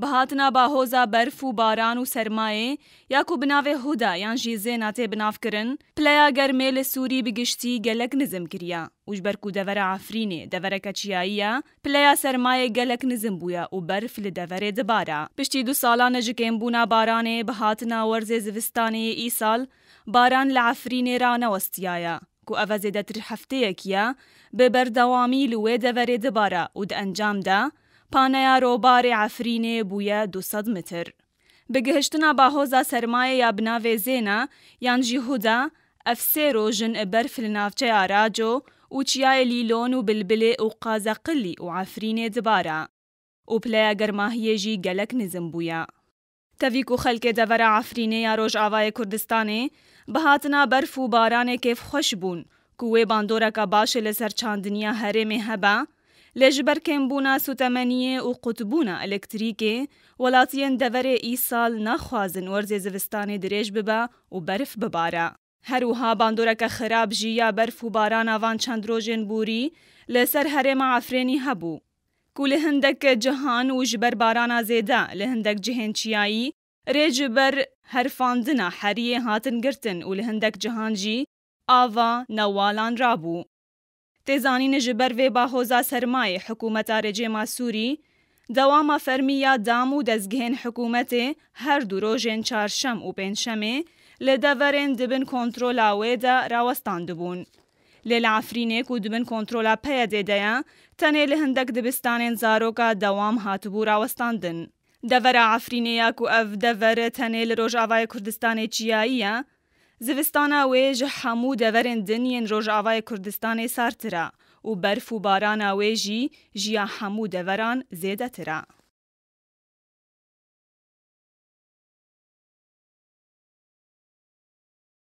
بهاتنا باهوزا برف و باران و سرمایه یا کو بناوه هودا یان جیزه ناته بناف کرن پلیا گرمیل سوری بگشتی گلک نظم کریا وش برکو دور عفرینه دور کچیاییه پلیا سرمایه گلک نظم بویا و برف لدور دبارا پشتی 2 سالا نجکیم بونا بارانه بهاتنا ورز زوستانه ای سال باران لعفرینه را نوستیایا کو اوزیده تر هفته یکیا به بردوامی لوی دور دبارا و ده انجام ده پانیا روبار عفرینه بویا 200 متر. بگهشتنا باهوزا سرمایه یا بناوه زینا یان جیهودا افسه روژن برف لنافچه آراجو و چیای لیلون و بلبله و قازا قلی و عفرینه دبارا. و پلیا گرماهیه جی گلک نظم بویا. تاویکو خلک دور عفرینه یا روژ آوای کردستانه بهاتنا برف و بارانه کیف خوش بون کوه باندورا کا باش لسر چاندنیا هرم هبا لجبر کمبونا سوتمنیه و قطبونا الکتریکه ولاتین دور ای سال نخوازن ورز زوستان دریج ببا و برف ببارا. هروها باندورا کا خراب جی یا برف و باران آوان چند روژن بوری لسر هرم عفرینی هبو. کو لهندک جهان و جبر بارانا زیده لهندک جهن چیایی ریج بر هرفاندنا حریه هاتن گرتن و لهندک جهان جی آوا نوالان رابو. تیزانین جبر و باهوزا سرمایه حکومت رجیم سوری دواما فرمیا دام و دزگهن حکومت هر دو روژن چارشم و پنجشمه لدورن دبن کنترولا ویدا راوستان دبون. للعفرینه کو دبن کنترولا پیاده دیا تنه لهندک دبستان زاروکا دوام هاتبو راوستاندن. دور عفرینه یا کو اف دور تنه لروج آوای کردستان چیاییه زوستانا ویج همو دورن دنین روژ آوای کردستان سارترا و برف و باران ویجی جیا همو دوران زیده ترا.